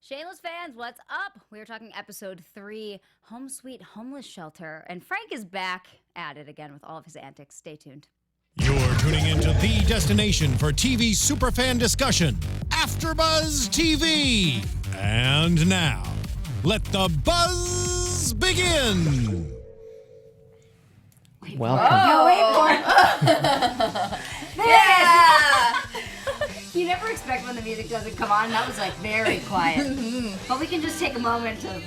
Shameless fans, what's up? We are talking episode 3, Home Sweet Homeless Shelter. And Frank is back at it again with all of his antics. Stay tuned. You're tuning into the destination for TV superfan discussion, AFTERBUZZ TV. And now, let the buzz begin. Welcome. Wait for it. Yeah! You never expect when the music doesn't come on. That was like very quiet. But we can just take a moment of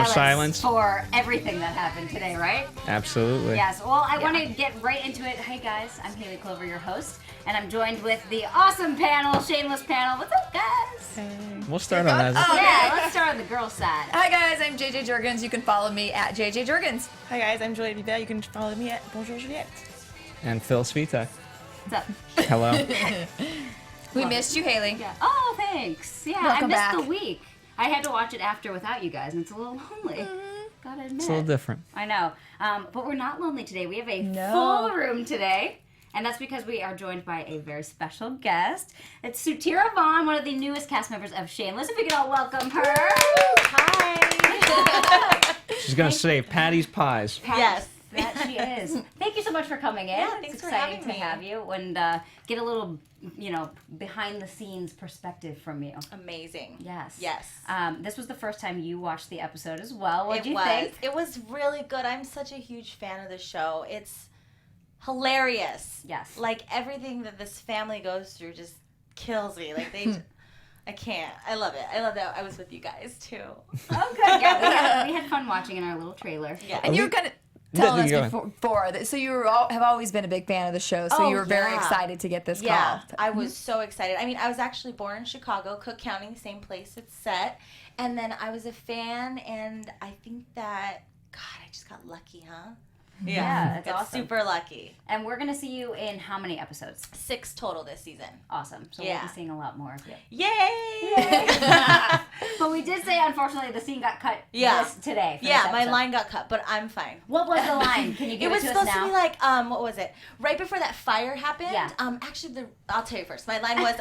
silence for everything that happened today, right? Absolutely. Yes. Well, I want to get right into it. Hey guys, I'm Hayley Clover, your host, and I'm joined with the awesome panel, Shameless panel. What's up, guys? Hey. We'll start on that. Yeah, let's start on the girls' side. Hi guys, I'm JJ Jurgens. You can follow me at JJ Jurgens. Hi guys, I'm Juliet Vibert. You can follow me at Bonjour Juliet. And Phil Svitek. What's up? Hello. We missed you, Haley. Yeah. Oh, thanks. Yeah, Welcome I missed back. the week. I had to watch it after without you guys, and it's a little lonely. Gotta admit. It's a little different. I know. But we're not lonely today. We have a full room today. And that's because we are joined by a very special guest. It's Suteara Vaughn, one of the newest cast members of Shameless. If we could all welcome her. Hi. She's going to say Patty's Pies. Yes. That she is. Thank you so much for coming in. Yeah, thanks it's for exciting having to me. have you and get a little, behind the scenes perspective from you. Amazing. Yes. Yes. This was the first time you watched the episode as well. What It did you was. think? It was really good. I'm such a huge fan of the show. It's hilarious. Yes. Like everything that this family goes through just kills me. Like they I can't. I love it. I love that I was with you guys too. Okay. Yeah, we had fun watching in our little trailer. Yeah. And you were kind of telling us before that, so you have always been a big fan of the show, so you were very excited to get this Yeah, call. I was so excited. I mean, I was actually born in Chicago, Cook County, same place it's set. And then I was a fan, and I think that, God, I just got lucky, huh? Yeah, that's got awesome. super lucky. And we're going to see you in how many episodes? 6 total this season. Awesome. So we'll be seeing a lot more of you. Yay! But we did say, unfortunately, the scene got cut today. For Yeah, this my episode. line got cut, but I'm fine. What was the line? Can you give It it was to us supposed now? to be like, what was it? Right before that fire happened. Yeah. Actually, I'll tell you first. My line was,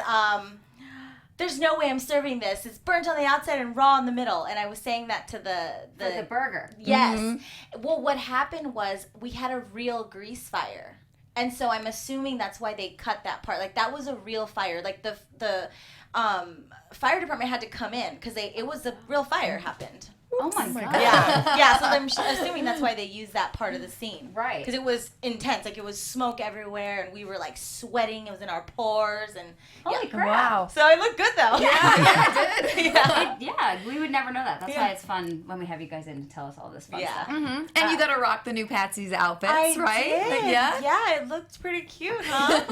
there's no way I'm serving this. It's burnt on the outside and raw in the middle. And I was saying that to the burger. Yes. Well, what happened was we had a real grease fire. And so I'm assuming that's why they cut that part. Like, that was a real fire. Like, the fire department had to come in because it was a real fire happened. Oh my God. Yeah, so I'm assuming that's why they used that part of the scene. Right. Because it was intense. Like, it was smoke everywhere, and we were, like, sweating. It was in our pores, and Holy crap. Wow. So I look good, though. Yeah, I did. Yeah, we would never know that. That's why it's fun when we have you guys in to tell us all this fun stuff. And you got to rock the new Patsy's outfits, I right? did. Yeah. Yeah, it looked pretty cute, huh?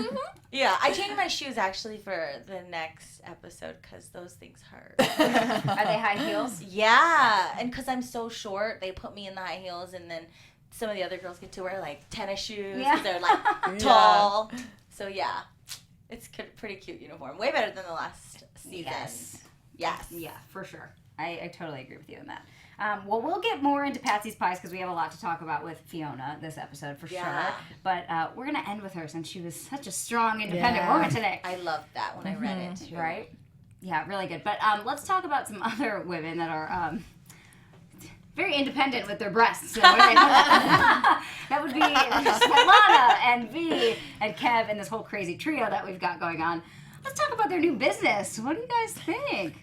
Yeah, I changed my shoes, actually, for the next episode, because those things hurt. Are they high heels? Yeah, and because I'm so short, they put me in the high heels, and then some of the other girls get to wear, like, tennis shoes, because they're, like, tall. So, yeah, it's a pretty cute uniform. Way better than the last season. Yes. Yeah, for sure. I totally agree with you on that. Well, we'll get more into Patsy's Pies because we have a lot to talk about with Fiona this episode for sure. But we're going to end with her since she was such a strong, independent woman today. I loved that when I read it, too. Right? Yeah, really good. But let's talk about some other women that are very independent with their breasts. That would be Svetlana and V and Kev and this whole crazy trio that we've got going on. Let's talk about their new business. What do you guys think?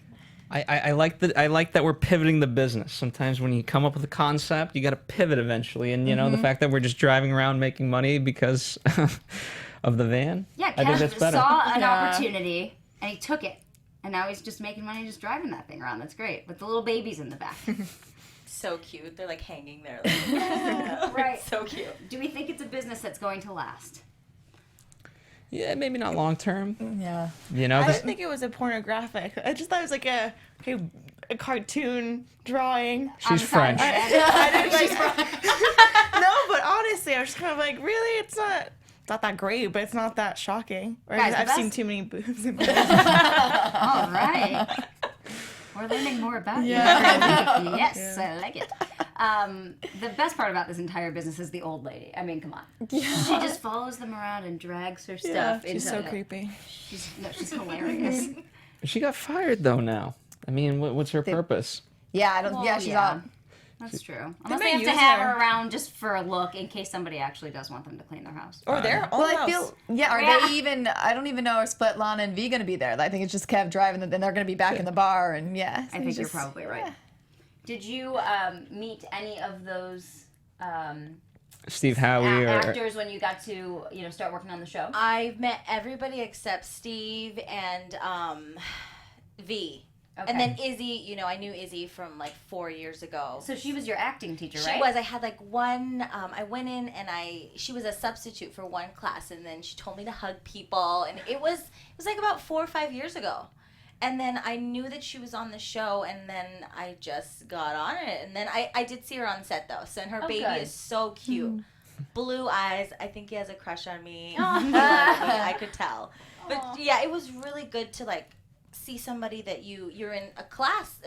I like that we're pivoting the business. Sometimes when you come up with a concept, you got to pivot eventually. And, the fact that we're just driving around making money because of the van, Yeah, I think that's Kev better. saw an opportunity and he took it. And now he's just making money just driving that thing around. That's great. With the little babies in the back. So cute. They're, like, hanging there. Like, Right. So cute. Do we think it's a business that's going to last? Yeah, maybe not long term. Yeah. I didn't think it was a pornographic. I just thought it was like a cartoon drawing. She's French. I didn't like. No, but honestly, I was just kind of like, really, it's not that great, but it's not that shocking. Or Guys, I've seen too many boobs. All right. We're learning more about you. Yes, I like it. The best part about this entire business is the old lady. I mean, come on. Yeah. She just follows them around and drags her stuff into She's so it. creepy. She's hilarious. She got fired though now. I mean, what's her purpose? Yeah, I don't. Well, yeah, she's yeah. out. That's true. Unless may they have to use have her. her around just for a look in case somebody actually does want them to clean their house. Or their own Well, house. I feel. Yeah, are Yeah. they even? I don't even know if Svetlana and V gonna be there. I think it's just Kev driving, and then they're gonna be back in the bar, and yeah. I think you're probably right. Did you meet any of those Steve Howie or actors when you got to start working on the show? I've met everybody except Steve and V. Okay. And then Izzy, I knew Izzy from like 4 years ago. So she was your acting teacher, right? She was. I had like one. I went in and she was a substitute for one class, and then she told me to hug people, and it was like about 4 or 5 years ago, and then I knew that she was on the show, and then I just got on it, and then I did see her on set though, so and her baby good. is so cute, blue eyes. I think he has a crush on me. Aw. He likes me, I could tell, but yeah, it was really good to like see somebody that you're in a class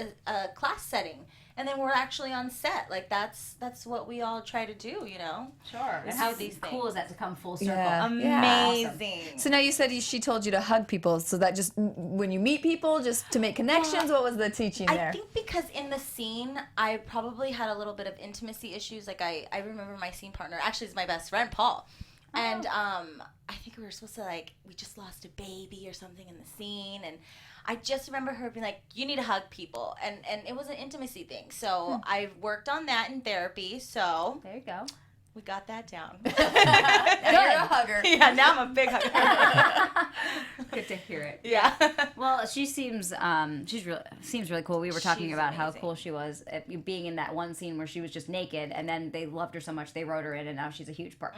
setting, and then we're actually on set. Like that's what we all try to do, Sure. And Is how do these cool things. is that to come full circle? Yeah. Amazing. So now you said she told you to hug people. So that just when you meet people, just to make connections. What was the teaching there? I think because in the scene, I probably had a little bit of intimacy issues. Like I remember my scene partner, actually is my best friend, Paul. And I think we were supposed to we just lost a baby or something in the scene, and I just remember her being like, you need to hug people, and it was an intimacy thing. So I worked on that in therapy, so There you go. we got that down. You're a hugger. Yeah, now I'm a big hugger. Good to hear it. Yeah. Well, she seems seems really cool. We were talking She's about how amazing. cool she was at being in that one scene where she was just naked, and then they loved her so much they wrote her in, and now she's a huge part.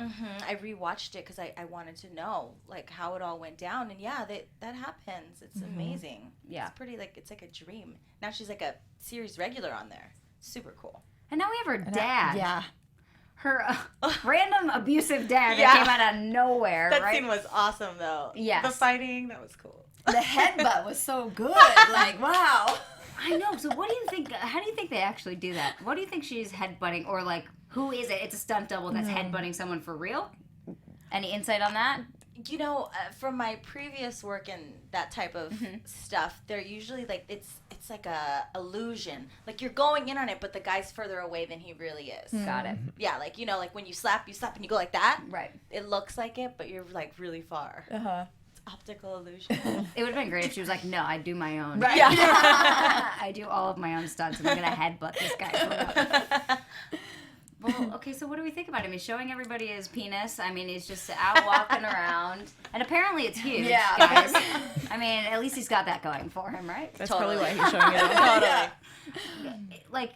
I rewatched it because I wanted to know how it all went down, and yeah, that happens. It's amazing. Yeah. It's pretty it's like a dream. Now she's like a series regular on there. Super cool. And now we have her dad. Yeah. Her random abusive dad Yeah. that came out of nowhere, That right? scene was awesome though. Yes. The fighting, that was cool. The headbutt was so good. Like, wow. I know. So what do you think? How do you think they actually do that? What do you think she's headbutting, or who is it? It's a stunt double that's headbutting someone for real. Any insight on that? From my previous work in that type of stuff, they're usually it's like a illusion. Like you're going in on it, but the guy's further away than he really is. Got it. Yeah, like when you slap and you go like that. Right. It looks like it, but you're really far. Uh-huh. It's optical illusion. It would have been great if she was like, "No, I do my own. Right. Yeah. I do all of my own stunts, and I'm gonna headbutt this guy." For real. Well, okay, so what do we think about him? He's showing everybody his penis. I mean, he's just out walking around. And apparently it's huge, Yeah. guys. I mean, at least he's got that going for him, right? That's Totally. probably why he's showing it off. Totally. Like,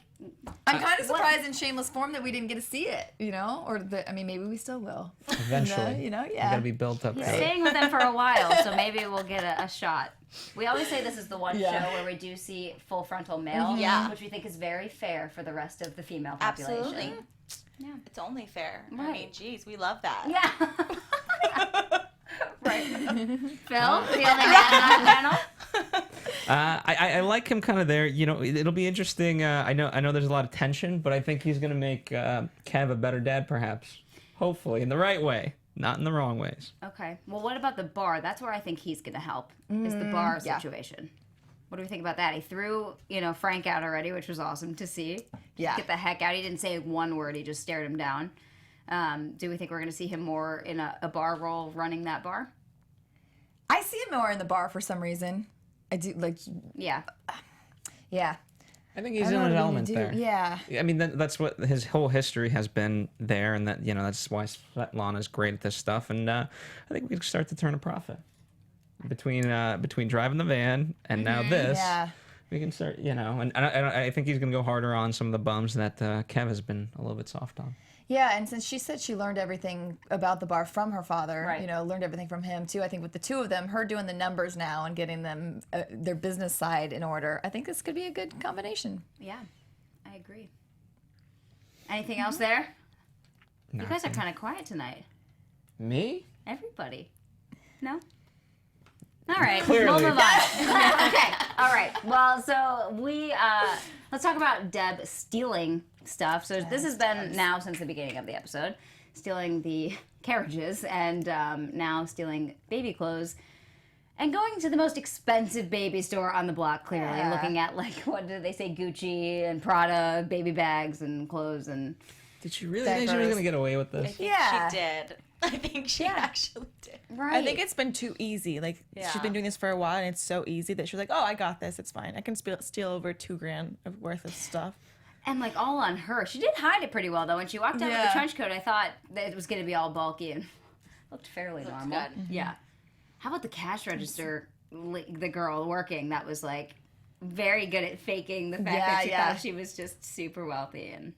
I'm kind of surprised in Shameless form that we didn't get to see it, or maybe we still will. eventually. Yeah. You gotta be built up. he's to it. staying with them for a while, so maybe we'll get a shot. We always say this is the one Yeah. show where we do see full frontal male, Yeah. which we think is very fair for the rest of the female population. Absolutely. Yeah. It's only fair. I Right. mean, geez, we love that. Yeah. Right. Phil, the only man on the panel? I like him kind of there. It'll be interesting. I know there's a lot of tension, but I think he's gonna make Kev a better dad, perhaps. Hopefully, in the right way, not in the wrong ways. Okay. Well, what about the bar? That's where I think he's going to help, is the bar yeah. situation. What do we think about that? He threw, Frank out already, which was awesome to see. Yeah. Get the heck out. He didn't say one word. He just stared him down. Do we think we're going to see him more in a bar role running that bar? I see him more in the bar for some reason. I do, Yeah. yeah. I think he's I in don't his know what element we there. do. Yeah. I mean, that's what his whole history has been there, and that's why Svetlana's great at this stuff. And I think we can start to turn a profit between driving the van and now this. Yeah. We can start, and I think he's gonna go harder on some of the bums that Kev has been a little bit soft on. Yeah, and since she said she learned everything about the bar from her father, Right. learned everything from him too. I think with the two of them, her doing the numbers now and getting them their business side in order, I think this could be a good combination. Yeah. I agree. Anything else there? You guys are kind of quiet tonight. Me? Everybody. No? All right, Clearly. we'll move on. Okay, all right. Well, so let's talk about Deb stealing stuff. So this has been now since the beginning of the episode, stealing the carriages and now stealing baby clothes. And going to the most expensive baby store on the block, clearly, Yeah. looking at, like, what did they say, Gucci and Prada, baby bags and clothes and... Did she really think she was going to get away with I this? think Yeah. she did. I think she actually did. Right. I think it's been too easy. Like she's been doing this for a while, and it's so easy that she's like, "Oh, I got this. It's fine. I can steal over $2,000 worth of stuff." And, like, all on her. She did hide it pretty well, though. When she walked out with the Yeah. trench coat, I thought that it was going to be all bulky and looked fairly normal. good. Yeah. How about the cash register, the girl working that was, like, very good at faking the fact that she thought she was just super wealthy and...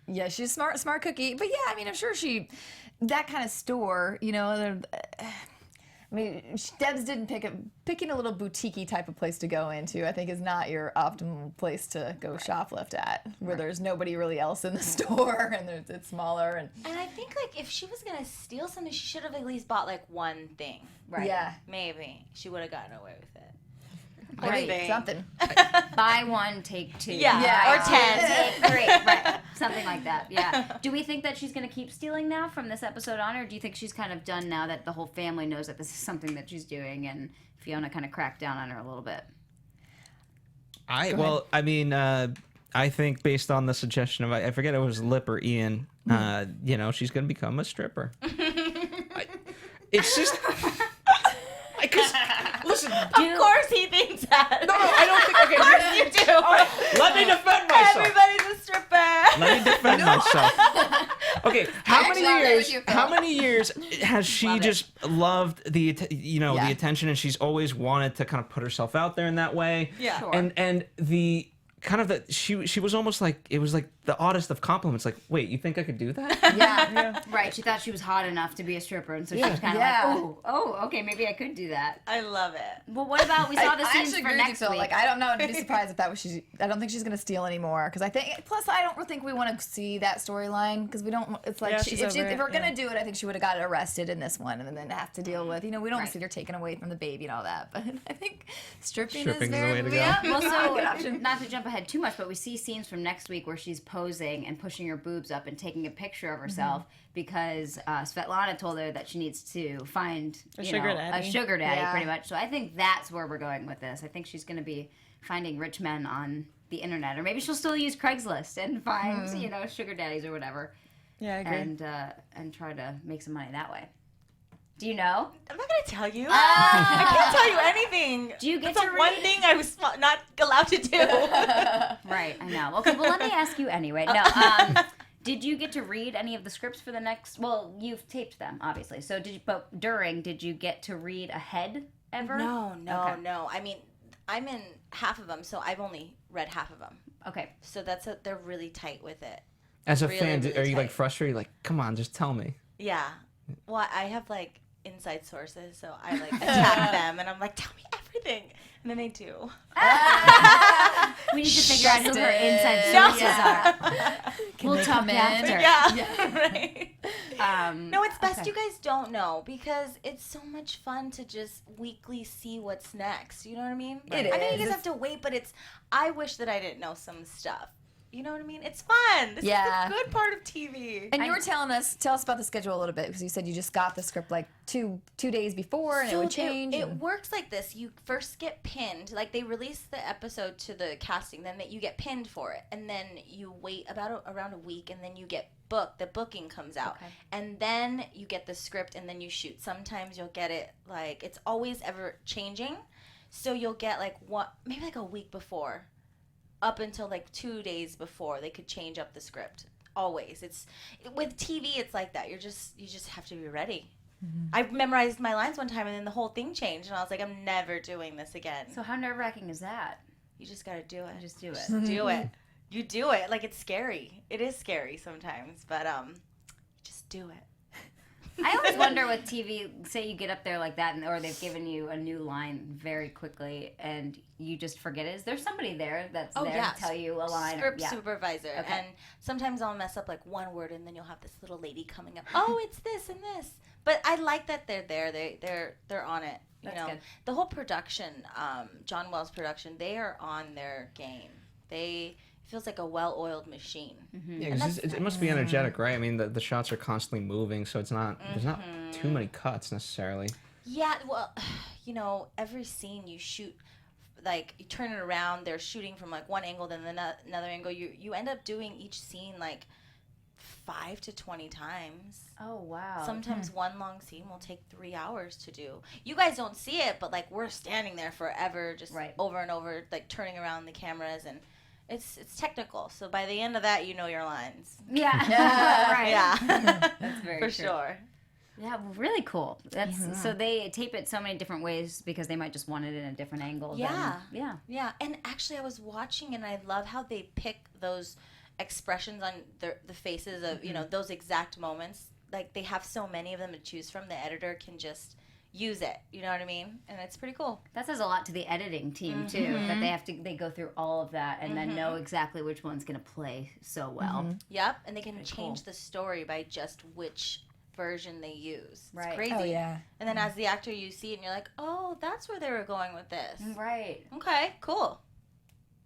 Yeah, she's smart cookie. But yeah, I mean, I'm sure that kind of store, you know, I mean, Debs didn't picking a little boutique-y type of place to go into, I think, is not your optimal place to go shoplift at, where there's nobody really else in the store and it's smaller. And I think, like, if she was going to steal something, she should have at least bought, like, one thing. Right. Yeah, Maybe. She would have gotten away with it. right. Something. Buy one, take two. Yeah. Buy Or two, 10. Take three. Right. Something like that. Yeah. Do we think that she's going to keep stealing now from this episode on, or do you think she's kind of done now that the whole family knows that this is something that she's doing and Fiona kind of cracked down on her a little bit? I mean, I think based on the suggestion of, I forget it was Lip or Ian, you know, she's going to become a stripper. It's just... Because, listen, Of course he thinks that. no, I don't think. Okay, Of course you do. let me defend myself. Everybody's a stripper. Let me defend myself. Okay, how actually many agree years? with you, Phil. How many years has she Love it. just loved the Yeah. the attention, and she's always wanted to kind of put herself out there in that way. Yeah. Sure. And the kind of the she was almost like, it was like the oddest of compliments. Like, wait, you think I could do that? Yeah. Right. She thought she was hot enough to be a stripper, and so she Yeah. was kind of Yeah. like, oh, okay, maybe I could do that. I love it. Well, what about, we saw the I scenes actually for agree with you, next Phil. week. Like, I don't know. I'd be surprised if that was I don't think she's gonna steal anymore. Because I think, plus, I don't think we want to see that storyline because we don't. It's like Yeah, she's over if it, we're gonna yeah. do it, I think she would have got arrested in this one and then have to deal with. You know, we don't want to see her taken away from the baby and all that. But I think stripping Stripping's is the very way to go. yeah. Well, so good option. not to jump ahead too much, but we see scenes from next week where she's posing and pushing her boobs up and taking a picture of herself because Svetlana told her that she needs to find A sugar daddy. a sugar daddy, Yeah. pretty much. So I think that's where we're going with this. I think she's going to be finding rich men on the internet, or maybe she'll still use Craigslist and find sugar daddies or whatever, Yeah, I agree. and try to make some money that way. Do you know? I'm not going to tell you. I can't tell you anything. Do you get That's to the one read? thing I was not allowed to do. Right, I know. Okay, well, let me ask you anyway. No, did you get to read any of the scripts for the next? Well, you've taped them, obviously. So did you get to read ahead ever? No. Okay. I mean, I'm in half of them, so I've only read half of them. Okay. So they're really tight with it. As a Really, fan, really are you like tight. frustrated? Like, come on, just tell me. Yeah. Well, I have like inside sources, so I like attack them, and I'm like, tell me everything, and then they do. We need to figure out who her inside No. sources are. We'll they talk come in? after. Yeah. Right. No, It's best you guys don't know because it's so much fun to just weekly see what's next. You know what I mean? It I know you is. guys have to wait, but I wish that I didn't know some stuff. You know what I mean? It's fun. This Yeah. is the good part of TV. And you were tell us about the schedule a little bit because you said you just got the script like two days before and it would change. It and- works like this. You first get pinned. Like they release the episode to the casting, then you get pinned for it, and then you wait around a week, and then you get booked. The booking comes out, Okay. and then you get the script, and then you shoot. Sometimes you'll get it like it's always ever changing, so you'll get like maybe like a week before, up until like 2 days before they could change up the script. Always, with TV, it's like that. You just have to be ready. I memorized my lines one time, and then the whole thing changed, and I was like, I'm never doing this again. So how nerve-wracking is that? You just gotta do it. Just do it. Just do it. You do it. Like, it's scary. It is scary sometimes, but just do it. I always wonder with TV, say you get up there like that, or they've given you a new line very quickly, and you just forget it. Is there somebody there that's there to tell you a line? Script Yeah. supervisor. Okay. And sometimes I'll mess up like one word, and then you'll have this little lady coming up. Oh, it's this and this. But I like that they're there. They're on it. You That's know, good. the whole production, John Wells production, they are on their game. It feels like a well-oiled machine. Yeah, 'cause it must be energetic, right? I mean, the shots are constantly moving, so it's not there's not too many cuts necessarily. Yeah, well, you know, every scene you shoot, like you turn it around, they're shooting from like one angle, then another angle. You end up doing each scene like 5 to 20 times. Oh, wow. Sometimes one long scene will take 3 hours to do. You guys don't see it, but like we're standing there forever, just over and over, like turning around the cameras, and it's technical. So by the end of that, you know your lines. Yeah. Right. Yeah. That's very for true. sure. Yeah, really cool. That's so they tape it so many different ways because they might just want it in a different angle. Yeah. Yeah. And actually, I was watching, and I love how they pick those expressions on the faces of you know those exact moments. Like they have so many of them to choose from. The editor can just use it. You know what I mean? And it's pretty cool. That says a lot to the editing team too. That they go through all of that and then know exactly which one's gonna play so well. Yep. And they can change the story by just which version they use. It's crazy. Oh, yeah. And then as the actor, you see it and you're like, oh, that's where they were going with this. Right. Okay, cool.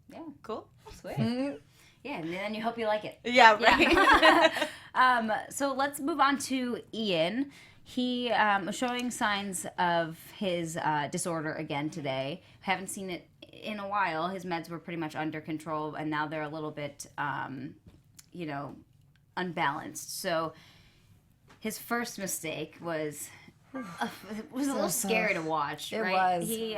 Yeah. Cool. Sweet. Yeah, and then you hope you like it. Yeah, right. So let's move on to Ian. He was showing signs of his disorder again today. Haven't seen it in a while. His meds were pretty much under control, and now they're a little bit, unbalanced. So his first mistake was a little scary to watch. It right? was. He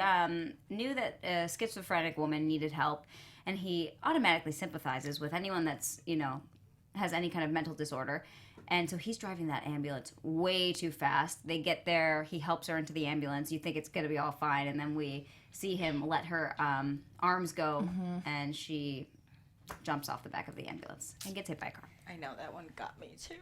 knew that a schizophrenic woman needed help, and he automatically sympathizes with anyone that's has any kind of mental disorder. And so he's driving that ambulance way too fast. They get there, he helps her into the ambulance. You think it's gonna be all fine, and then we see him let her arms go, and she jumps off the back of the ambulance and gets hit by a car. I know, that one got me too.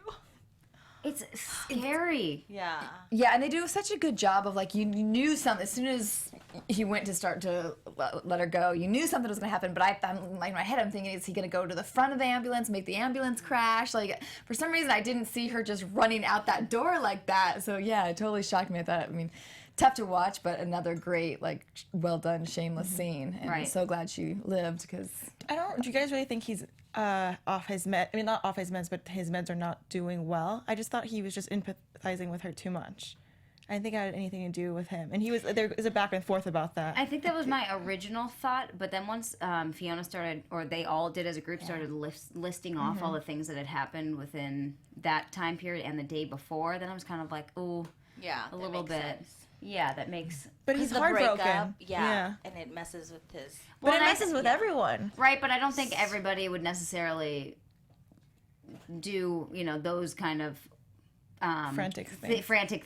It's scary. Yeah. Yeah, and they do such a good job of like you knew something as soon as he went to start to let her go. You knew something was going to happen, but I'm like in my head I'm thinking, is he going to go to the front of the ambulance, make the ambulance crash? Like for some reason I didn't see her just running out that door like that. So yeah, it totally shocked me at that. I mean, tough to watch, but another great like well done Shameless scene, and I'm so glad she lived because Do you guys really think he's off his med? I mean, not off his meds, but his meds are not doing well. I just thought he was just empathizing with her too much. I didn't think it had anything to do with him, and there was a back and forth about that. I think that was my original thought, but then once Fiona started, or they all did as a group, started listing off all the things that had happened within that time period and the day before, then I was kind of like, oh, Yeah. a little bit. Sense. Yeah, that makes... But he's the heartbroken. breakup, yeah, and it messes with his... But Well, it messes with everyone. Right, but I don't think everybody would necessarily do, those kind of Frantic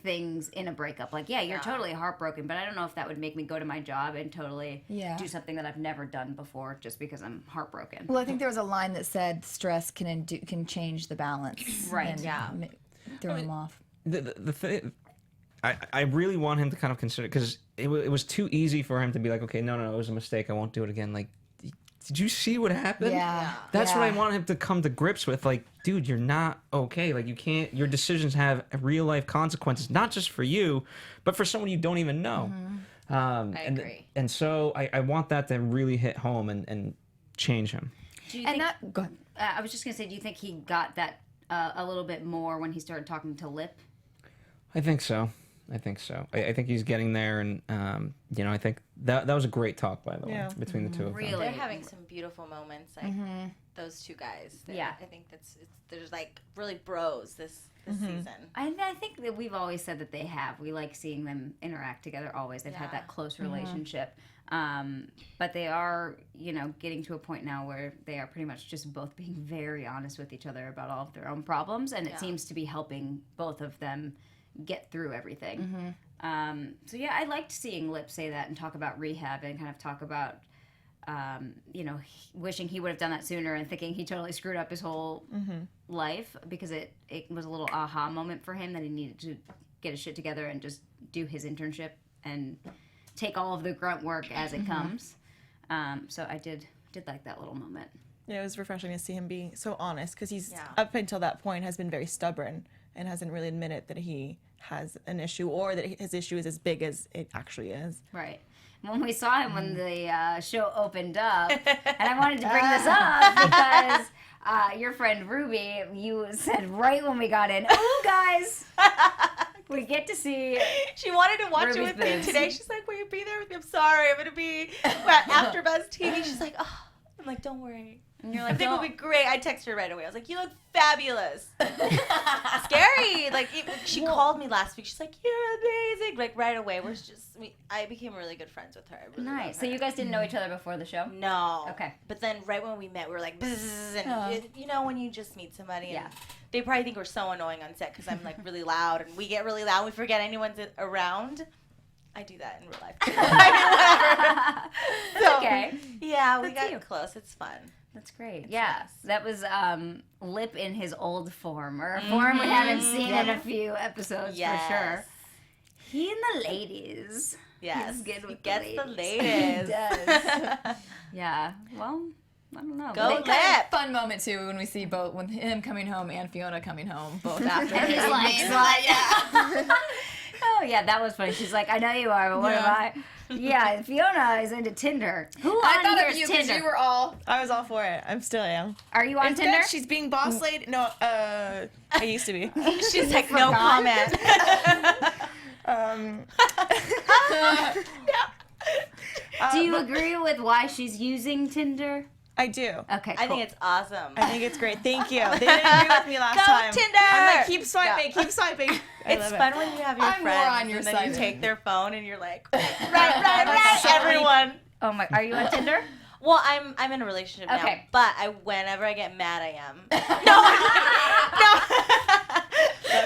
things. in a breakup. Like, yeah, you're totally heartbroken, but I don't know if that would make me go to my job and totally do something that I've never done before just because I'm heartbroken. well, I think there was a line that said stress can change the balance. Right. And throw him off. The thing, I really want him to kind of consider, because it was too easy for him to be like, okay, no, it was a mistake, I won't do it again. Like, did you see what happened? Yeah. That's what I want him to come to grips with. Like, dude, you're not okay. Like, you can't, your decisions have real life consequences, not just for you, but for someone you don't even know. I agree. And so I want that to really hit home and change him. Do you And think, go ahead. I was just going to say, do you think he got that a little bit more when he started talking to Lip? I think so. I think he's getting there, and I think that was a great talk, by the way, between the two of them. Really? They're having some beautiful moments, like those two guys. Yeah. I think there's like really bros this season. I think that we've always said that they have. We like seeing them interact together always. They've had that close relationship. But they are, getting to a point now where they are pretty much just both being very honest with each other about all of their own problems, and it seems to be helping both of them get through everything. So yeah, I liked seeing Lip say that and talk about rehab and kind of talk about, wishing he would have done that sooner and thinking he totally screwed up his whole life, because it was a little aha moment for him that he needed to get his shit together and just do his internship and take all of the grunt work as it comes. So I did like that little moment. Yeah, it was refreshing to see him being so honest, because he's up until that point has been very stubborn and hasn't really admitted that he has an issue or that his issue is as big as it actually is. Right. When we saw him when the show opened up, and I wanted to bring this up because your friend Ruby, you said right when we got in, oh guys, we get to see. She wanted to watch Ruby's it with me boobs. today. She's like, wait, I'm sorry. I'm going to be at AFTERBUZZ TV. She's like, oh. I'm like, don't worry. And you're I like, think it'll be great. I texted her right away. I was like, you look fabulous. Scary. Like, she called me last week. She's like, you're amazing. Like, right away. I became really good friends with her. I really love nice. her. So you guys didn't know each other before the show? No. Okay. But then right when we met, we were like, bzzz, and you know when you just meet somebody. And Yeah. They probably think we're so annoying on set because I'm like really loud and we get really loud. We forget anyone's around. I do that in real life. Whatever. So, Okay. Yeah, we That's got you. close. It's fun. That's great. Yeah, that was Lip in his old form, or a form we haven't seen in a few episodes for sure. He and the ladies. Yes. He's good with gets the the ladies. ladies. He does. Yeah. Well, I don't know. Go But Lip. Fun moment too when we see both when him coming home and Fiona coming home both after. And he's like, yeah. oh yeah, that was funny. She's like, I know you are, but what am I? Yeah, Fiona is into Tinder. Who on I thought here of is you because Tinder? you were all. I was all for it. I'm still am. Are you on It's Tinder? good. She's being boss lady. No, I used to be. She's like, no comment. Do you agree with why she's using Tinder? I do. Okay, cool. I think it's awesome. I think it's great. Thank you. They didn't agree with me last Go time. Tinder! I'm like, keep swiping, keep swiping. I It's love it. fun when you have your I'm more friends on your and then side. you take their phone and you're like, right, everyone. Oh my, are you on Tinder? Well, I'm in a relationship now, Okay. but whenever I get mad, I am. That's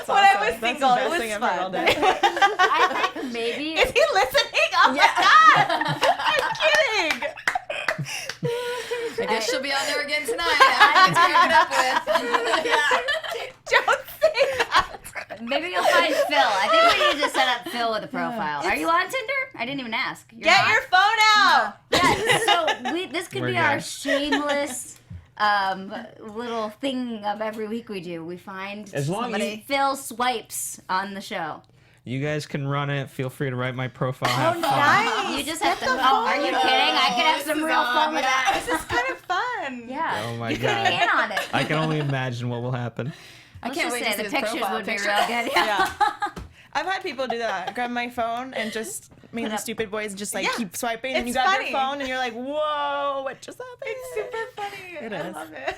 When I awesome. was That's single, the it best was thing ever all fun. day. I think maybe. Is he listening? Oh my god! I'm kidding. I guess she'll be on there again tonight. That's what you're up with. Don't say that. Maybe you'll find Phil. I think we need to set up Phil with a profile. Are you on Tinder? I didn't even ask. You're Get not? your phone out. Yeah, so this could We're be our good. shameless little thing of every week we do. We find As long as somebody Phil swipes on the show. you guys can run it. Feel free to write my profile. Have fun. Nice. You just have to. Oh, are you kidding? I could have some real fun with that. This is kind of fun. Yeah. Oh my you could be in God. on it. I can only imagine what will happen. Let's can't just wait say to see the his pictures profile would be picture. real good. Yeah. I've had people do that. Grab my phone and just mainly stupid boys just like Yeah. keep swiping and you It's grab funny. your phone and you're like, whoa, what just happened? It's super funny. It I is. love it.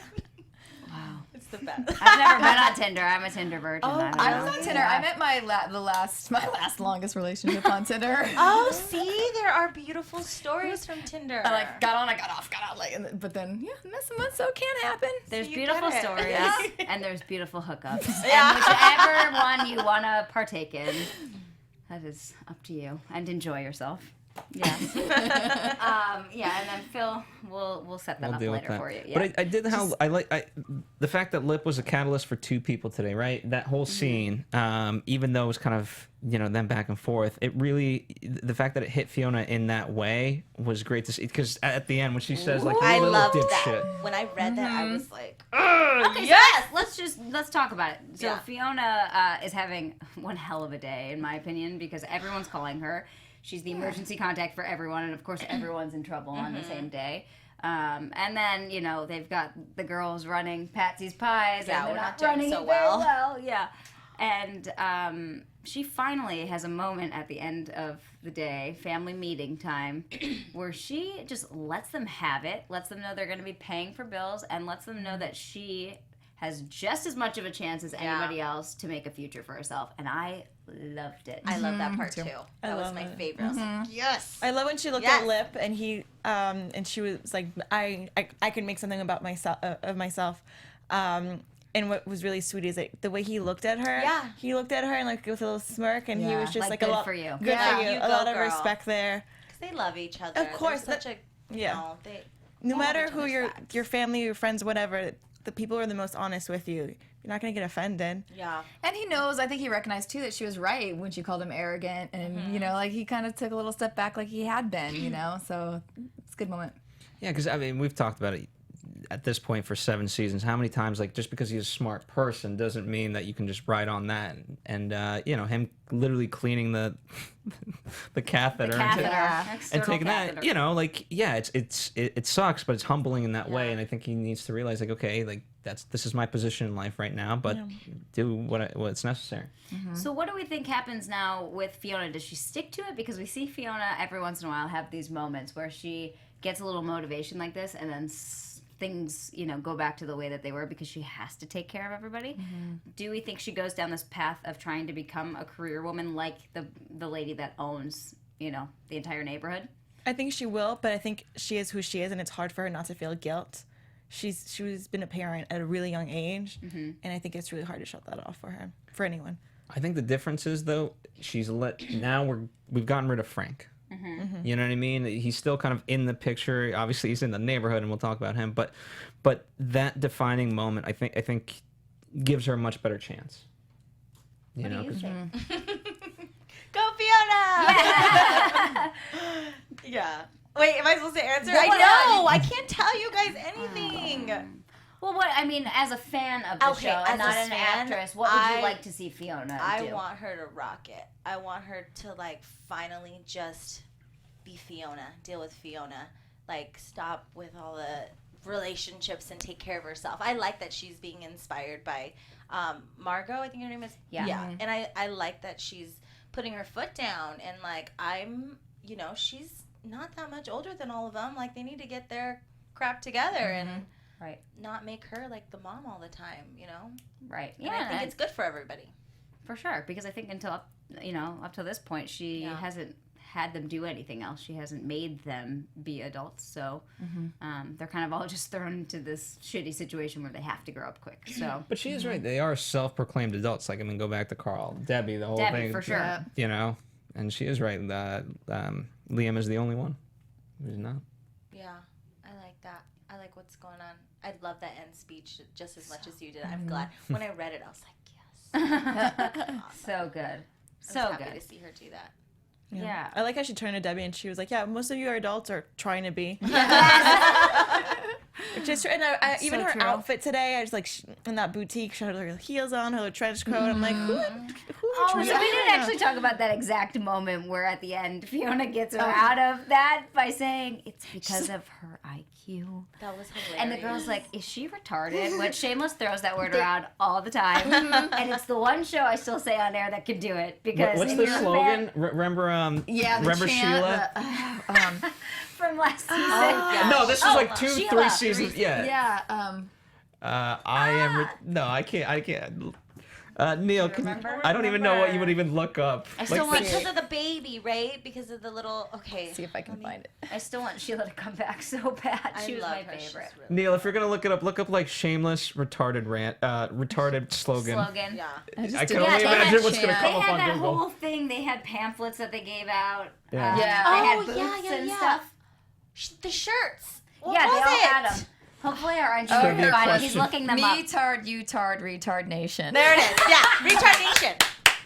Wow. It's the best. I've never been on Tinder. I'm a Tinder virgin. Oh, I don't I know. was on Tinder. I met my last longest relationship on Tinder. Oh, see, there are beautiful stories from Tinder. I like got on, I got off, got on, like, but then met someone, so it can happen. There's You beautiful get it. stories Yeah. and there's beautiful hookups. Yeah. And whichever one you want to partake in, that is up to you. And enjoy yourself. Yeah. Yeah, and then Phil, we'll set that We'll up deal with later that. for you. Yeah. But I did how the fact that Lip was a catalyst for two people today, right? That whole scene, even though it was kind of them back and forth, it really the fact that it hit Fiona in that way was great to see. Because at the end when she says like, I "You little loved dipshit," that. When I read that, I was like, Okay, yes! so let's talk about it. So Yeah. Fiona is having one hell of a day, in my opinion, because everyone's calling her. She's the emergency contact for everyone, and of course, everyone's in trouble on the same day. And then they've got the girls running Patsy's Pies, Yeah, and they're we're not not doing running so it very well. well. Yeah, and she finally has a moment at the end of the day, family meeting time, where she just lets them have it, lets them know they're going to be paying for bills, and lets them know that she has just as much of a chance as anybody else to make a future for herself. And I loved it. I love that part too. That was love my it. favorite. I was like, yes. I love when she looked Yes. at Lip and he and she was like, I can make something about myself of myself. And what was really sweet is the way he looked at her. Yeah. He looked at her and like with a little smirk, and he Yeah. was just Like, like, a good lot for you. Good Yeah. for you. You A go, lot of girl. respect there. Because they love each other. Of course, They're such yeah. No have matter each who other's your backs. family, your friends, whatever, the people who are the most honest with you, you're not gonna get offended. Yeah. And he knows, I think he recognized too that she was right when she called him arrogant, and like he kind of took a little step back like he had been, so it's a good moment. Yeah, because I mean we've talked about it at this point for 7 seasons. How many times just because he's a smart person doesn't mean that you can just ride on that. And him literally cleaning the catheter, and taking that, it sucks, but it's humbling in that way. And I think he needs to realize okay, this is my position in life right now, but do what's necessary. So what do we think happens now with Fiona? Does she stick to it? Because we see Fiona every once in a while have these moments where she gets a little motivation like this, and then things, go back to the way that they were because she has to take care of everybody. Do we think she goes down this path of trying to become a career woman like the lady that owns, the entire neighborhood? I think she will, but I think she is who she is, and it's hard for her not to feel guilt. She's been a parent at a really young age, and I think it's really hard to shut that off for her, for anyone. I think the difference is, though, we've gotten rid of Frank. You know what I mean? He's still kind of in the picture. Obviously, he's in the neighborhood, and we'll talk about him. But that defining moment, I think, gives her a much better chance. What do you think? Go Fiona! Yeah. Wait, am I supposed to answer? I know. I can't tell you guys anything. Well, as a fan of the show and not an actress, what would you like to see Fiona do? I want her to rock it. I want her to finally just be Fiona, deal with Fiona, stop with all the relationships and take care of herself. I like that she's being inspired by Margot, I think her name is. Yeah. And I like that she's putting her foot down and she's not that much older than all of them. They need to get their crap together and not make her the mom all the time, Right. Yeah. And I think it's good for everybody. For sure, because I think until up to this point, she hasn't had them do anything else. She hasn't made them be adults, so they're kind of all just thrown into this shitty situation where they have to grow up quick. So, but she is right; they are self-proclaimed adults. Go back to Carl, Debbie, the whole thing, for sure. And she is right. Liam is the only one who's not. Yeah, I like that. I like what's going on. I love that end speech just as much as you did. I'm glad. When I read it, I was like, yes. So good. I was happy to see her do that. Yeah. I like how she turned to Debbie and she was like, yeah, most of you are adults or trying to be. Just and even her outfit today, I was in that boutique, she had her heels on, her trench coat. I'm like, who so we didn't actually talk about that exact moment where at the end Fiona gets her out of that by saying it's because of her IQ. That was hilarious. And the girl's like, is she retarded? Which Shameless throws that word around all the time. And it's the one show I still say on air that could do it. Because what's the slogan? Remember remember Sheila? From last season. No, this was 2-3 seasons. Yeah. I can't. Neil, I don't even know what you would even look up. I still want because of the baby, right? Because of the little. Okay. See if I can find it. I still want Sheila to come back so bad. She was my favorite. Really Neil, if you're gonna look it up, look up Shameless retarded slogan. Yeah. I can only imagine what's gonna come up on Google. They had that whole thing. They had pamphlets that they gave out. Yeah. They had booths and stuff. The shirts. What was they all had them. Hopefully our engineer can find it. He's looking them up. Me-tard, you-tard, retard nation. There it is. Yeah. Retard Nation.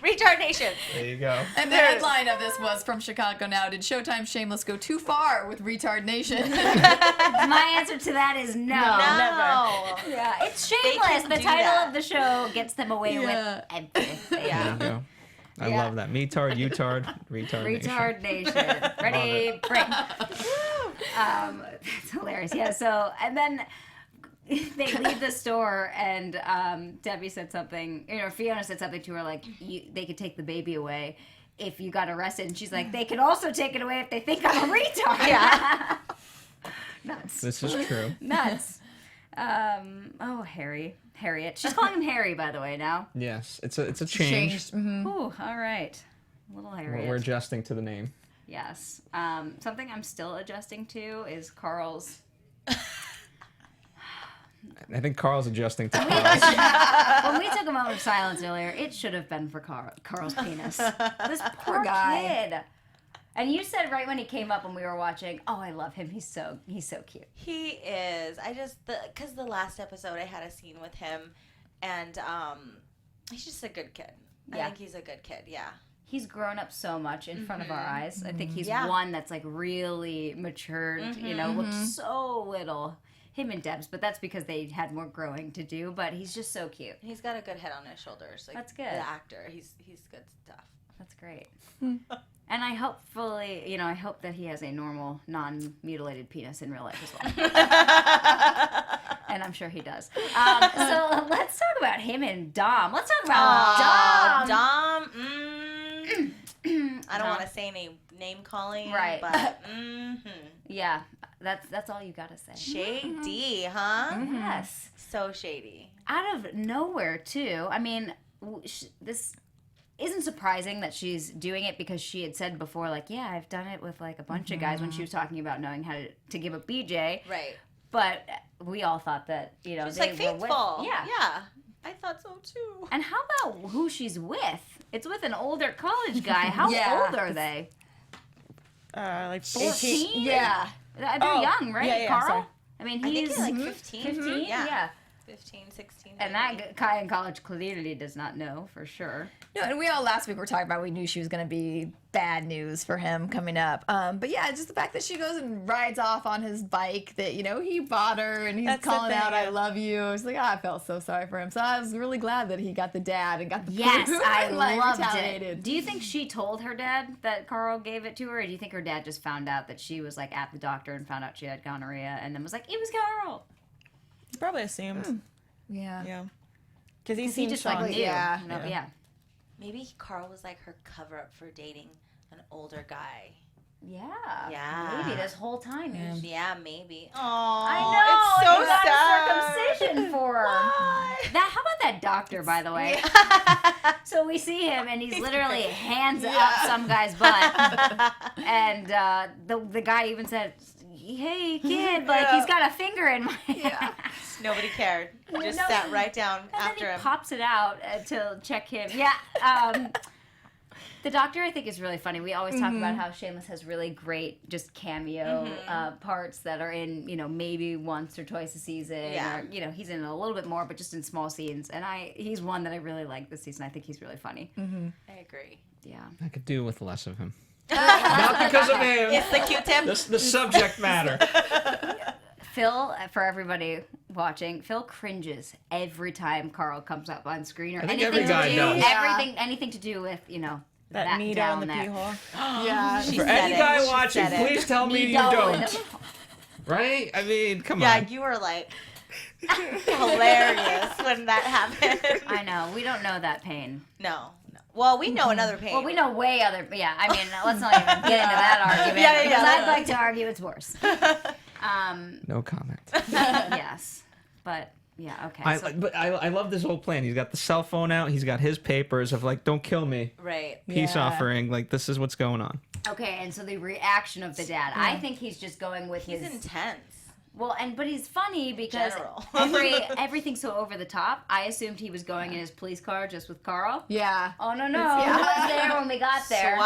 Retard Nation. There you go. And the headline of this was from Chicago Now. Did Showtime Shameless go too far with Retard Nation? My answer to that is no. Never. Yeah, it's Shameless. The title of the show gets them away with everything. There you go. I love that. Me-tard, you-tard, retard nation. Ready, break. It's hilarious. Yeah, so, and then they leave the store and Debbie said something, Fiona said something to her they could take the baby away if you got arrested. And she's like, they could also take it away if they think I'm a retard. Yeah. Nuts. This is true. Nuts. Harriet. She's calling him Harry, by the way, now. Yes, it's a change. Ooh, all right. Little Harriet. We're adjusting to the name. Yes. Something I'm still adjusting to is Carl's. I think Carl's adjusting to Carl's. When we took a moment of silence earlier, it should have been for Carl's penis. This poor guy. kid. And you said right when he came up when we were watching, oh, I love him. He's so cute. He is. Because the last episode I had a scene with him, and he's just a good kid. I think he's a good kid. Yeah. He's grown up so much in front of our eyes. I think he's one that's really matured. Looks so little. Him and Debs, but that's because they had more growing to do. But he's just so cute. He's got a good head on his shoulders. That's good. The actor, he's good stuff. That's great. And I hope that he has a normal, non-mutilated penis in real life as well. And I'm sure he does. So let's talk about him and Dom. Let's talk about Dom. I don't want to say any name calling, Right. But Yeah, that's all you gotta say. shady, huh? Yes. So shady. Out of nowhere, too. I mean, this isn't surprising that she's doing it because she had said before, like, yeah, I've done it with, like, a bunch of guys when she was talking about knowing how to give a BJ. Right. But we all thought that, you know, She's they like were faithful. with... Yeah. Yeah. I thought so too. And how about who she's with? It's with an older college guy. How old are they? Like 14? Yeah. They're Oh, young, right? yeah, Carl? sorry. I mean, I think he's he's like 15. 15? Yeah. 15, 16. And maybe. that guy in college clearly does not know for sure. No, and we all last week were talking about we knew she was going to be bad news for him coming up. But yeah, just the fact that she goes and rides off on his bike that, you know, he bought her and he's That's the calling out, thing. I love you. It's like, I felt so sorry for him. So I was really glad that he got the dad and got the Yes, food I and, like, loved retaliated. it. Do you think she told her dad that Carl gave it to her? Or do you think her dad just found out that she was like at the doctor and found out she had gonorrhea and then was like, it was Carl? He probably assumed. Yeah. Yeah. Because he He seemed just like strong. knew. Yeah. You know, yeah. Maybe Carl was like her cover up for dating an older guy. Yeah. Yeah. Maybe this whole time. he was- Yeah, maybe. Oh, I know. It's so he got sad. a circumcision for her. That. How about that doctor, by the way? So we see him, and he's literally hands up some guy's butt, and the guy even said, "Hey, kid, like he's got a finger in my." Nobody cared. Just No. sat right down And after then he him. pops it out to check him. Yeah. The doctor, I think, is really funny. We always talk about how Shameless has really great just cameo parts that are in, you know, maybe once or twice a season. Yeah. Or, you know, he's in a little bit more, but just in small scenes. And he's one that I really like this season. I think he's really funny. I agree. Yeah. I could do with less of him. Not because of him. It's the Q-tip. The subject matter. Phil, for everybody watching, Phil cringes every time Carl comes up on screen or I think anything every guy to do, does. anything to do with, you know, That needle down in the there. pee hole. Yeah. She For said any it. guy She watching, said it. please tell me you Needle in don't. the- Right? I mean, come Yeah, on. you were like hilarious when that happened. I know. We don't know that pain. No. Well, we know another pain. Well, we know way other. Yeah, I mean, let's not even get into that argument. Yeah, because yeah. I'd like to argue it's worse. No comment. Yes, but yeah, okay. So, I love this whole plan. He's got the cell phone out. He's got his papers of like, don't kill me. Right. Peace Yeah. offering. Like, this is what's going on. okay, and so the reaction of the dad. I think he's just going with He's his. intense. Well, but he's funny because General. everything's so over the top. I assumed he was going in his police car just with Carl. Yeah. Oh no, he was there when we got there.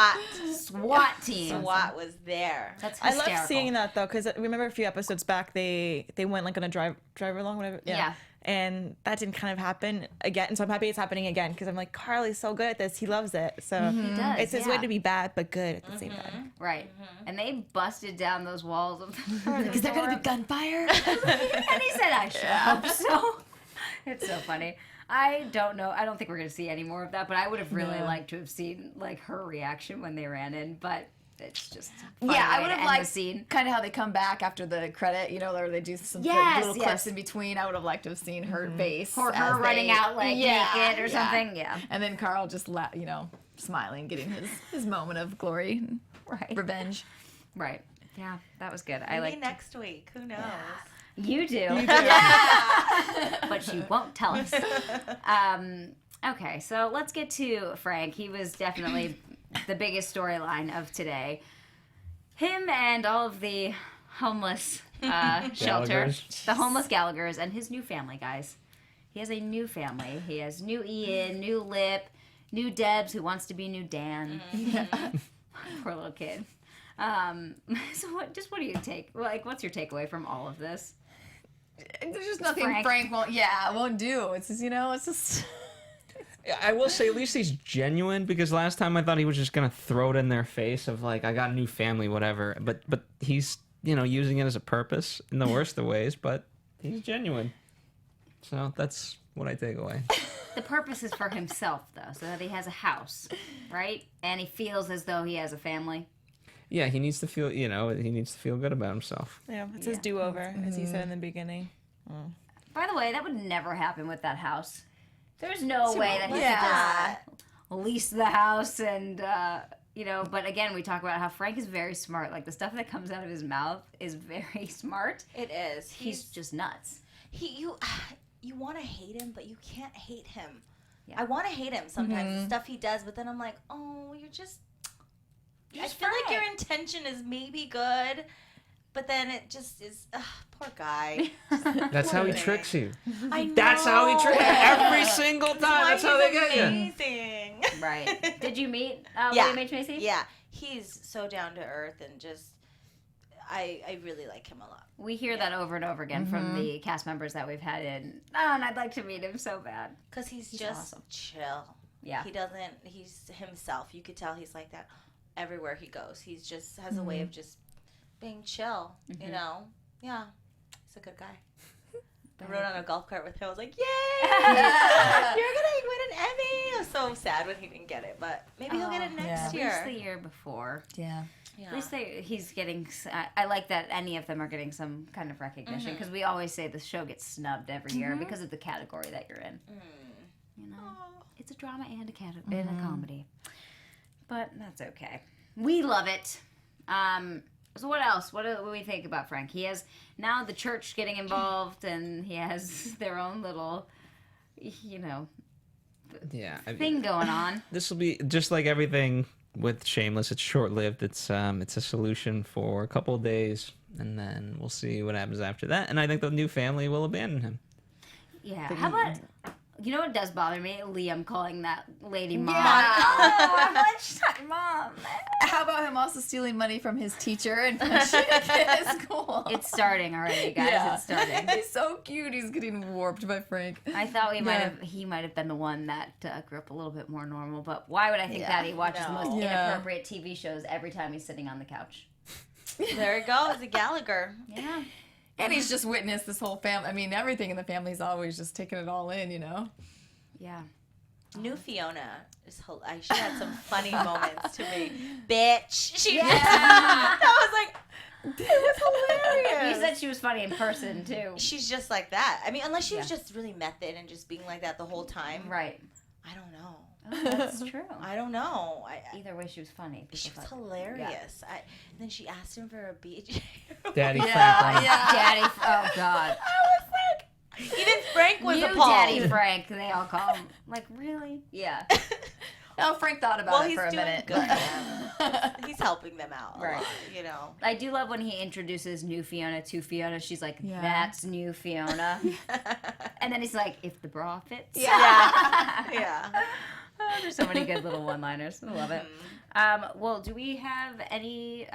SWAT team. SWAT was there. That's I hysterical. love seeing that though, because remember a few episodes back they went like on a driver along, whatever. Yeah. And that didn't kind of happen again. So I'm happy it's happening again because I'm like, Carly's so good at this. He loves it. So does, it's his way yeah. to be bad but good at the same time. Right. And they busted down those walls of Is there going to be gunfire? And he said, I sure hope so. It's so funny. I don't know. I don't think we're going to see any more of that, but I would have really liked to have seen like her reaction when they ran in, but it's just a funny Yeah, I way would to have end liked the scene. kind of how they come back after the credit, you know, or they do some little clips in between. I would have liked to have seen her face. Or as her running they- out like naked or something. Yeah. And then Carl just, you know, smiling, getting his moment of glory, Right. revenge. Right. Yeah, that was good. I Maybe like next week. Who knows? You do. But she won't tell us. Okay, so let's get to Frank. He was definitely the biggest storyline of today. Him and all of the homeless shelter, Gallaghers. the homeless Gallaghers, and his new family, guys. He has a new family. He has new Ian, new Lip, new Debs, who wants to be new Dan. Poor little kid. So what do you take? Like, what's your takeaway from all of this? There's just nothing Frank. Frank won't do. It's just, you know, it's just... I will say at least he's genuine because last time I thought he was just gonna throw it in their face of like I got a new family, whatever. But he's using it as a purpose in the worst of ways. But he's genuine, so that's what I take away. The purpose is for himself, though, so that he has a house, right? And he feels as though he has a family. Yeah, he needs to feel he needs to feel good about himself. Yeah, it's his do-over, as he said in the beginning. By the way, that would never happen with that house. There's no way that he could Yeah. just lease the house and, you know, but again, we talk about how Frank is very smart. Like, the stuff that comes out of his mouth is very smart. It is. He's just nuts. You want to hate him, but you can't hate him. Yeah. I want to hate him sometimes, the stuff he does, but then I'm like, oh, you're just I feel like your intention is maybe good, but then it just is, poor guy. That's how he tricks you. I know. That's how he tricks you every single time. That's how they get you. Amazing. Right. Did you meet William H. Macy? Yeah. He's so down to earth and just, I really like him a lot. We hear that over and over again from the cast members that we've had in. Oh, and I'd like to meet him so bad. Because he's just awesome. chill. Yeah. He's himself. You could tell he's like that everywhere he goes. He's just has a way of just being chill, you know? Yeah. He's a good guy. I rode on a golf cart with him. I was like, yay! You're going to win an Emmy! I was so sad when he didn't get it, but maybe he'll get it next year. At least the year before. Yeah. At least he's getting. I like that any of them are getting some kind of recognition because we always say the show gets snubbed every year because of the category that you're in. You know, it's a drama and a comedy, but that's okay. We love it. So what else? What do we think about Frank? He has now the church getting involved, and he has their own little, you know, thing going on. This will be just like everything with Shameless. It's short-lived. It's a solution for a couple of days, and then we'll see what happens after that. And I think the new family will abandon him. Yeah. How about, you know what does bother me? Liam calling that lady mom. Yeah. Oh, she's not mom. How about him also stealing money from his teacher and punching a kid at school? It's starting already, guys. Yeah. It's starting. He's so cute. He's getting warped by Frank. I thought he might have been the one that grew up a little bit more normal, but why would I think that? He watches the most inappropriate TV shows every time he's sitting on the couch. There he goes, the Gallagher. Yeah. And he's just witnessed this whole family. I mean, everything in the family's always just taking it all in, you know? Yeah. New Fiona is she had some funny moments to me. Bitch. She that was like, it was hilarious. You said she was funny in person, too. She's just like that. I mean, unless she was just really method and just being like that the whole time. Right. I don't know. Oh, that's true. I don't know. Either way, she was funny. She was hilarious. And then she asked him for a BJ. Daddy Frank. Daddy. Oh, God. Even Frank was You appalled. Daddy Frank, they all call him. Like, really? Yeah. Oh, Frank thought about it for a doing minute. good. He's helping them out a lot, you know. I do love when he introduces new Fiona to Fiona. She's like, that's new Fiona. And then he's like, if the bra fits. Yeah. Oh, there's so many good little one-liners. I love it. Well, do we have any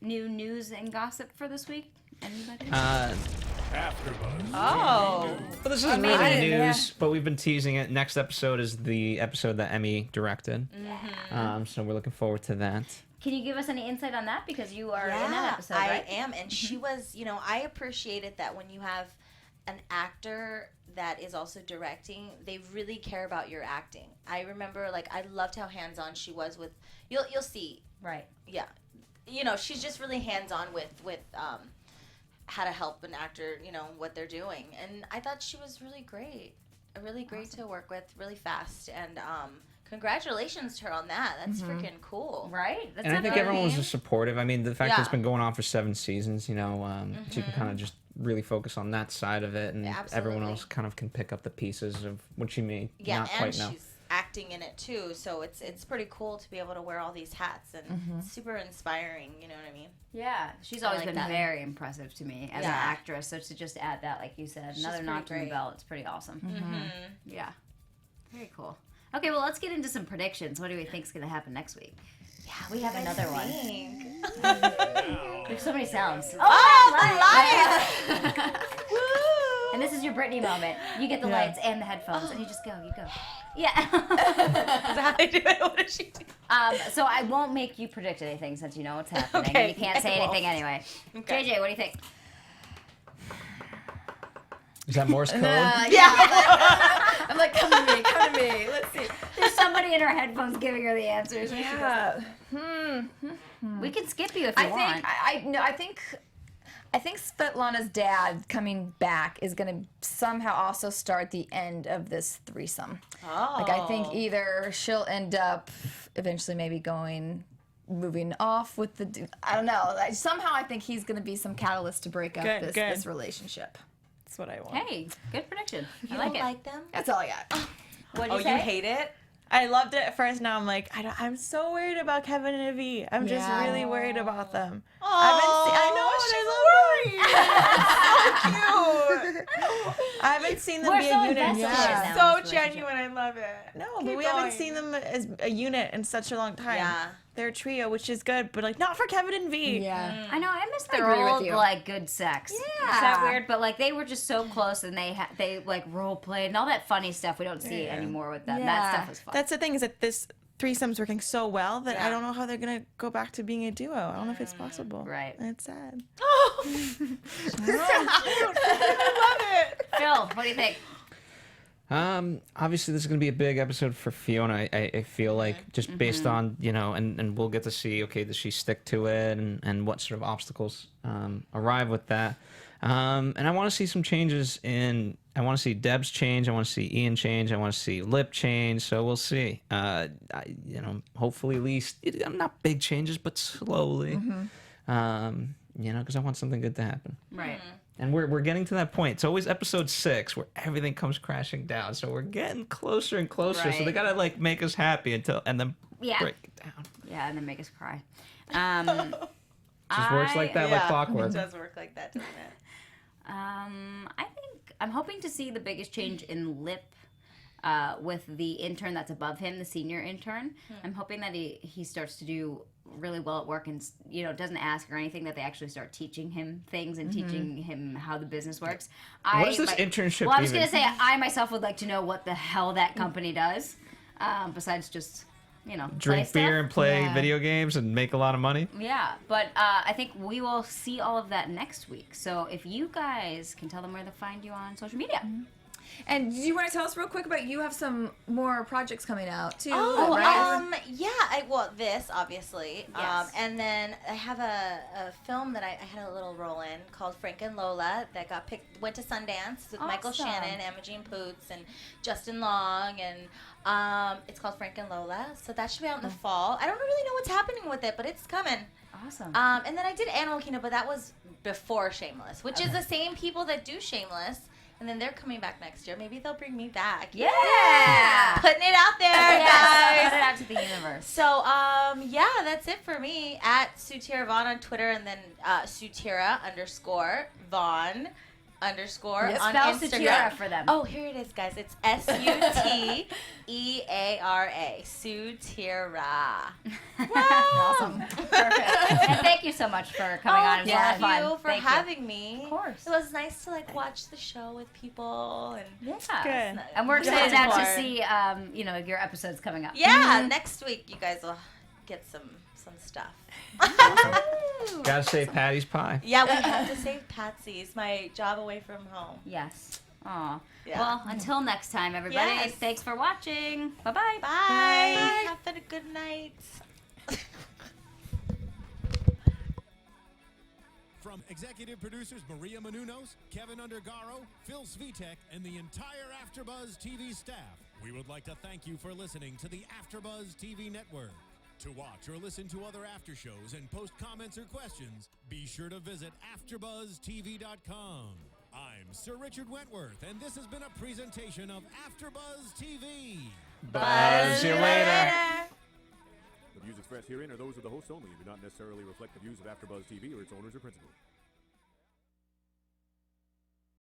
new news and gossip for this week? Anybody? AfterBuzz. Oh. Well, this isn't really news, but we've been teasing it. Next episode is the episode that Emmy directed. So we're looking forward to that. Can you give us any insight on that? Because you are in that episode, right? I am. And she was, you know, I appreciated that when you have an actor that is also directing, they really care about your acting. I remember, like, I loved how hands-on she was with, you'll see. Right. Yeah. You know, she's just really hands-on with how to help an actor, you know, what they're doing. And I thought she was really great. Really great to work with, really fast. And congratulations to her on that. That's freaking cool. Right? That's And I think everyone was just supportive. I mean, the fact that it's been going on for 7 seasons, you know, so you can kind of just really focus on that side of it, and everyone else kind of can pick up the pieces of what she may not quite know. And she's acting in it too, so it's pretty cool to be able to wear all these hats, and super inspiring, you know what I mean? Yeah, she's always like been that. very impressive to me as an actress, so to just add that, like you said, another notch to the belt, it's pretty awesome. Yeah, very cool. Okay, well, let's get into some predictions. What do we think is going to happen next week? Yeah, we have another one. There's so many sounds. Oh, the lights! Woo! And this is your Britney moment. You get the lights and the headphones, and you just go. Yeah. Is that how they do it? What does she do? So I won't make you predict anything since you know what's happening. Okay, And you can't say anything anyway. Okay. JJ, what do you think? Is that Morse code? I'm like, come to me. Let's see. There's somebody in her headphones giving her the answers. Yeah. We can skip you if you want. I think I think Svetlana's dad coming back is going to somehow also start the end of this threesome. Oh. Like, I think either she'll end up eventually maybe moving off with the dude. I don't know. Somehow I think he's going to be some catalyst to break up this relationship. That's what I want. Hey, good prediction. I You like don't it. like them? That's all I got. What'd Oh, you say? you hate it? I loved it at first. Now I'm like, I'm so worried about Kevin and Evie. I'm just Yeah. really worried about them. Oh, I know, and I love it. So cute. I haven't seen them We're be so a unit. invested Yeah. now in So this relationship. genuine. I love it. No, Keep but we going. haven't seen them as a unit in such a long time. Yeah. They're a trio, which is good, but like not for Kevin and V. Yeah. I know. I miss I their agree with old you. like good sex. Is that weird? But like they were just so close, and they like role played and all that funny stuff we don't see anymore with them. That Yeah. stuff was fun. That's the thing is that this threesome's working so well that I Yeah. don't know how they're gonna go back to being a duo. I don't know if it's possible. Right. And it's sad. Oh. Phil, what do you think? Obviously, this is going to be a big episode for Fiona. I feel like just based on, and we'll get to see, okay, does she stick to it and what sort of obstacles arrive with that. And I want to see some changes I want to see Deb's change. I want to see Ian change. I want to see Lip change. So we'll see. Hopefully at least, not big changes, but slowly. Because I want something good to happen. Right. And we're getting to that point. It's always episode 6 where everything comes crashing down. So we're getting closer and closer. So they Right. gotta like make us happy and then Yeah. break it down. Yeah, and then make us cry. Just works like that, like clockwork. It does work like that, doesn't it? I think I'm hoping to see the biggest change in Lip with the intern that's above him, the senior intern. I'm hoping that he starts to do really well at work and doesn't ask or anything, that they actually start teaching him things and teaching him how the business works. What is this internship Well, I was even? going to say, I myself would like to know what the hell that company does, besides just, play Drink stuff. beer and play Yeah. video games and make a lot of money. Yeah, but I think we will see all of that next week. So if you guys can tell them where to find you on social media. And do you want to tell us real quick about you have some more projects coming out too? Oh, right? this obviously, Yes. and then I have a film that I had a little role in called Frank and Lola that went to Sundance with Michael Awesome. Shannon, Emma Jean Poots, and Justin Long, and it's called Frank and Lola. So that should be out in the fall. I don't really know what's happening with it, but it's coming. Awesome. And then I did Animal Kingdom, but that was before Shameless, which is the same people that do Shameless. And then they're coming back next year. Maybe they'll bring me back. Yeah. Putting it out there, Yes, put guys. it out to the universe. So, that's it for me. At Suteara Vaughn on Twitter, and then Suteara _Vaughn_ on Spell Instagram. Suteara for them. Oh, here it is, guys. It's Suteara. Suteara. Awesome. Perfect. And thank you so much for coming on. It was a lot of Thank fun. you for Thank having me. Of course. It was nice to watch the show with people and Yeah. Good. And we're excited Yeah. now to see, your episodes coming up. yeah, next week you guys will get some stuff. Gotta say Patty's pie. Yeah, we have to save Patsy. It's my job away from home. Yes. Aw. Yeah. Well, until next time, everybody. Yes. Thanks for watching. Bye-bye. Bye. Have a good night. From executive producers Maria Menounos, Kevin Undergaro, Phil Svitek, and the entire AfterBuzz TV staff, we would like to thank you for listening to the AfterBuzz TV network. To watch or listen to other after shows and post comments or questions, be sure to visit AfterBuzzTV.com. I'm Sir Richard Wentworth, and this has been a presentation of AfterBuzz TV. Buzz you later. The views expressed herein are those of the hosts only and do not necessarily reflect the views of AfterBuzz TV or its owners or principals.